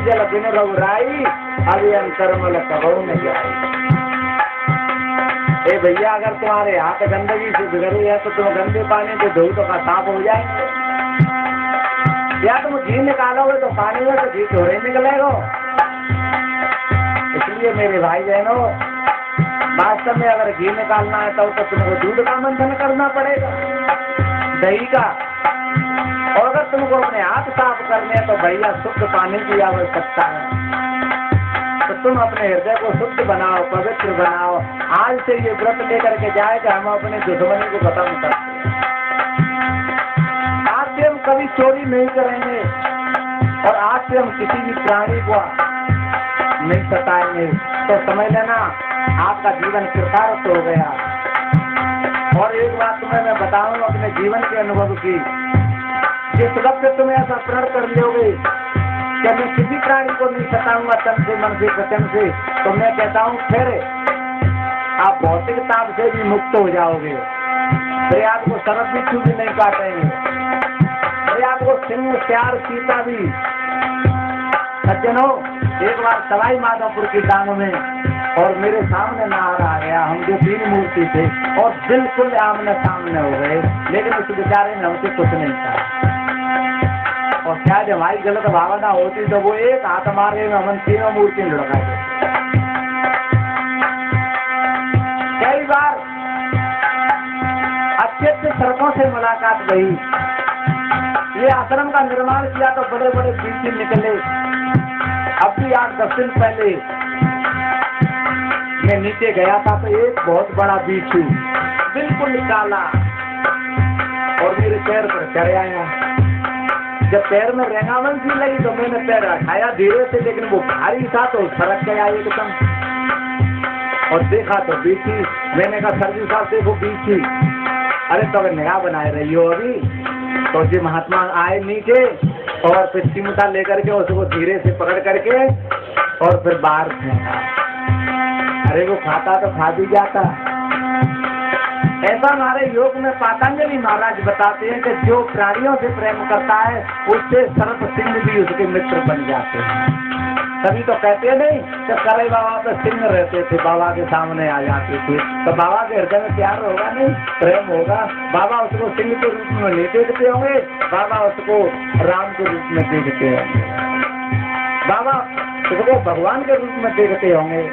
जल बिन रघुराई, अभी अंतरमल कबहू न जाई। ए भैया, अगर तुम्हारे हाथ गंदगी से बिगड़ी है तो तुम गंदे पानी से धो तो का साफ हो जाएंगे। या तुम घी निकालोगे तो पानी में तो घी थोड़े निकलेगा। इसलिए मेरे भाई बहनों, वास्तव में अगर घी निकालना है तो तुमको दूध का मंथन करना पड़ेगा, दही का। और अगर तुमको अपने हाथ साफ करने हैं तो भैया शुद्ध पानी की आवश्यकता है। तो तुम अपने हृदय को शुद्ध बनाओ, पवित्र बनाओ। आज से ये व्रत लेकर के जाए कि हम अपने दुश्मनी को खत्म करते हैं। आज से हम कभी चोरी नहीं करेंगे और आज से हम किसी भी प्राणी को नहीं सताएंगे। तो समझ लेना आपका जीवन कृतार्थ हो गया। और एक बात तुम्हें मैं बताऊं अपने जीवन के अनुभव की, जिस वक्त तुम ऐसा प्रण कर लोगे कि मैं किसी प्राणी को नहीं सताऊंगा तन से, मन से, वचन से, तो मैं कहता हूँ फिर आप भौतिक ताप से भी मुक्त हो जाओगे। फिर आपको सरप बिच्छू भी नहीं काटेंगे, फिर आपको सिंह, सियार, चीता भी। सज्जनों, एक बार सवाई माधोपुर की टांग में और मेरे सामने नार आ गया। हम जो 3 मूर्ति थे और बिल्कुल आमने सामने हो गए, लेकिन उस बेचारे ने हमसे कुछ नहीं कहा। और शायद हमारी गलत भावना होती तो वो एक हाथ मारे में हम 3 मूर्ति लुढ़का देते। कई बार अच्छे अच्छे सड़कों से मुलाकात गई। ये आश्रम का निर्माण किया तो बड़े बड़े बीच निकले। अब भी 8-10 दिन पहले मैं नीचे गया था तो एक बहुत बड़ा बिच्छू बिल्कुल काला और मेरे पैर पर चढ़ आया। जब पैर में रेंगावन सी लगी तो मैंने पैर उठाया धीरे से, लेकिन वो भारी था तो सरक गया एकदम। और देखा तो बिच्छी। मैंने कहा सरजी साहब देखो बिच्छी। अरे तो अगर निगाह बनाए रही हो अभी। तो जी महात्मा आए नीचे और फिर चिमटा लेकर के उसको धीरे से पकड़ करके और फिर बाहर फेंका। अरे वो खाता तो खा भी जाता। ऐसा हमारे योग में पातंजलि महाराज बताते हैं कि जो प्राणियों से प्रेम करता है उससे सर्प सिंह भी उसके मित्र बन जाते हैं। तभी तो कहते नहीं कि करे बाबा तो सिंह रहते थे, बाबा के सामने आ जाते थे। तो बाबा के हृदय में प्यार होगा नहीं, प्रेम होगा। बाबा उसको सिंह के रूप में नहीं देखते होंगे, बाबा उसको राम के रूप में देखते होंगे, बाबा उसको भगवान के रूप में देखते होंगे।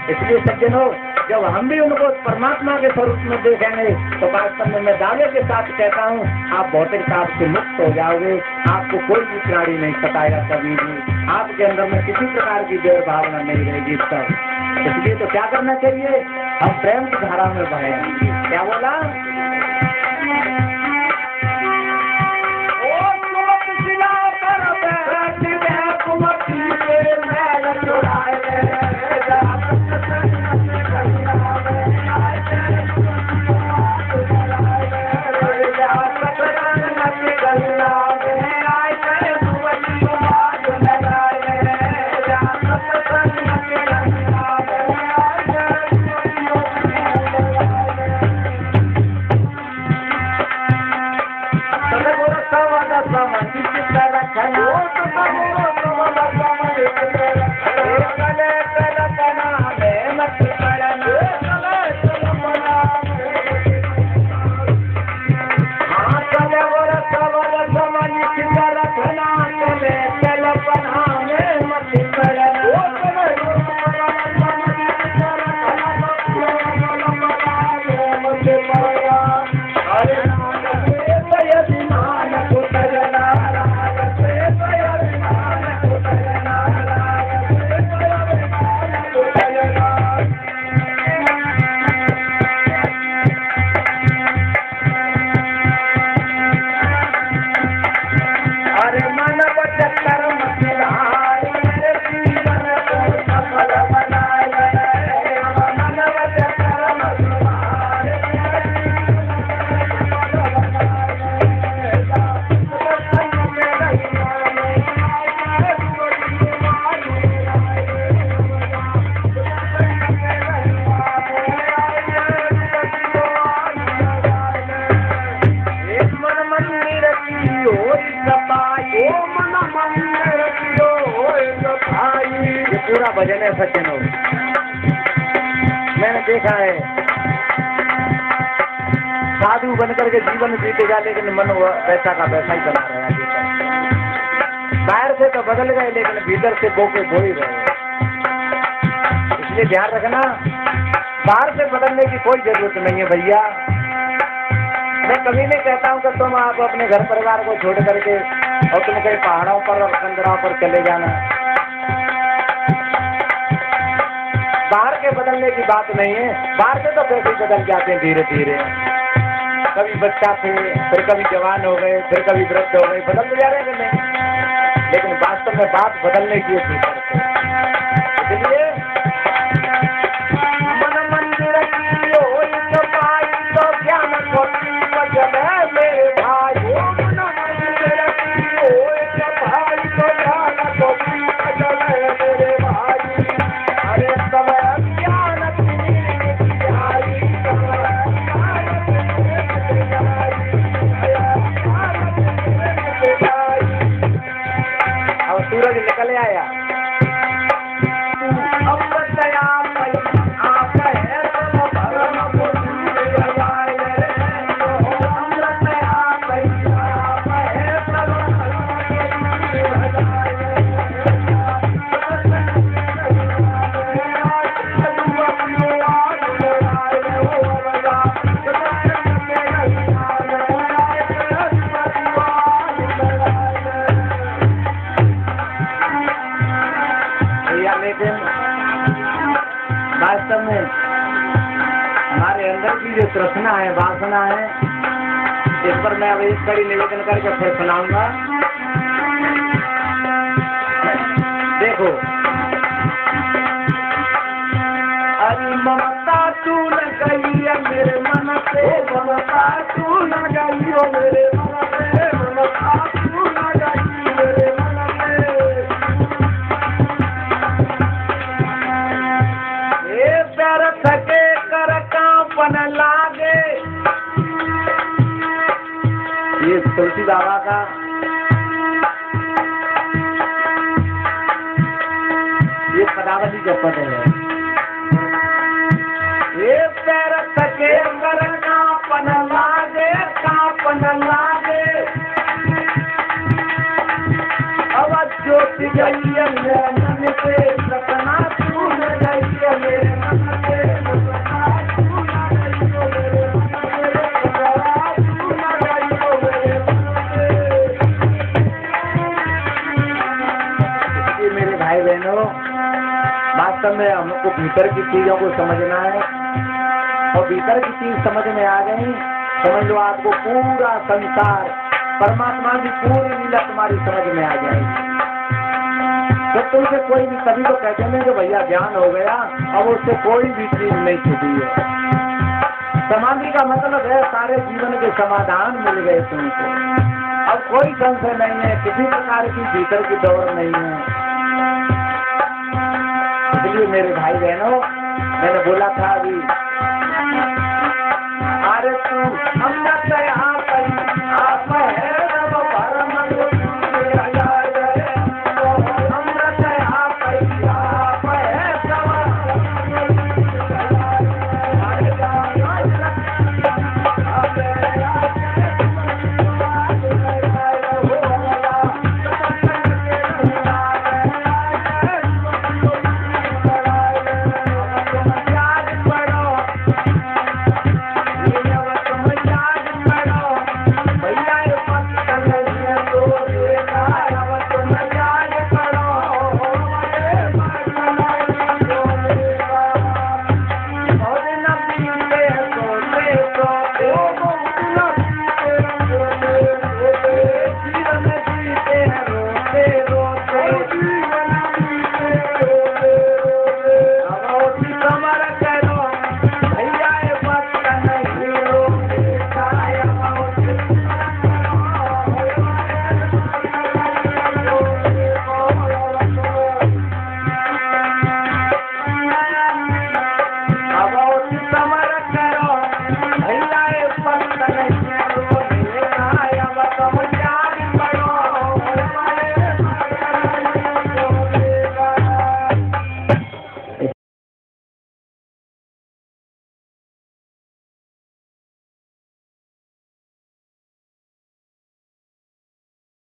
इसलिए सज्जनों, जब हम भी उनको परमात्मा के स्वरूप में देखेंगे तो वास्तव में मैं दावे के साथ कहता हूँ आप भौतिक ताप से मुक्त हो जाओगे। आपको कोई भी प्राणी नहीं सताएगा कभी भी। आपके अंदर में किसी प्रकार की देर भावना नहीं रहेगी तब। इसलिए तो क्या करना चाहिए, हम प्रेम की धारा में बहे। क्या बोला, पूरा भजन है सचिन हो। मैंने देखा है साधु बनकर के जीवन बीतेगा लेकिन मन वैसा का वैसा ही बना रहा है। बाहर से तो बदल गए लेकिन भीतर से बो के बो ही रहे। इसलिए ध्यान रखना, बाहर से बदलने की कोई जरूरत नहीं है भैया। मैं कभी नहीं कहता हूँ कि तुम आप अपने घर परिवार को छोड़ करके और तुम कहीं पहाड़ों पर और कंदराओं पर चले जाना। बाहर के बदलने की बात नहीं है, बाहर से तो कैसे बदल जाते हैं धीरे धीरे। कभी बच्चा थे, फिर कभी जवान हो गए, फिर कभी वृद्ध हो गए, बदल तो जा रहे हैं नहीं। लेकिन वास्तव में बात बदलने की है भीतर से। इसलिए मन मंदिर की ओर सफाई तो ज्ञान को जब है मेरे भाई। मन मंदिर की ओर सफाई तो ज्ञान को जब है मेरे भाई। अरे सब ज्ञान सूरज निकल आया। लेकिन वास्तव में हमारे अंदर की जो तृष्णा है, वासना है, इस पर मैं अब एक कड़ी निवेदन करके फिर सुनाऊंगा। देखो, अरे ममता तू न गई है मेरे मन से, ममता तू न गई हो मेरे मन से, ममता तू न गई मेरे मन से। ये पैर थके कर कांपन लागे। ये तुलसी बाबा का ये पदावली का पद है। ये पैर थके कर कांपन लागे, कांपन लागे। अब ज्योति गई है मेरे मन से, सपना तू न गई है मेरे मन से, सपना तू न गई हो मेरे मन से, सपना तू न गई हो मेरे मन से। इसलिए मेरे भाई बहनों, वास्तव में हमको भीतर की चीजों को समझना है, और भीतर की चीज समझ में आ गई, समझ लो आपको पूरा संसार, परमात्मा की पूरी लीला तुम्हारी समझ में आ जाएगी। तो तुमसे कोई भी, सभी को कहते हैं कि भैया ज्ञान हो गया, अब उससे कोई भी चीज नहीं छुपी है। समाधि का मतलब है सारे जीवन के समाधान मिल गए तुमको। अब कोई संशय नहीं है, किसी प्रकार की भीतर की दौड़ नहीं है। इसलिए मेरे भाई बहनों, मैंने बोला था अभी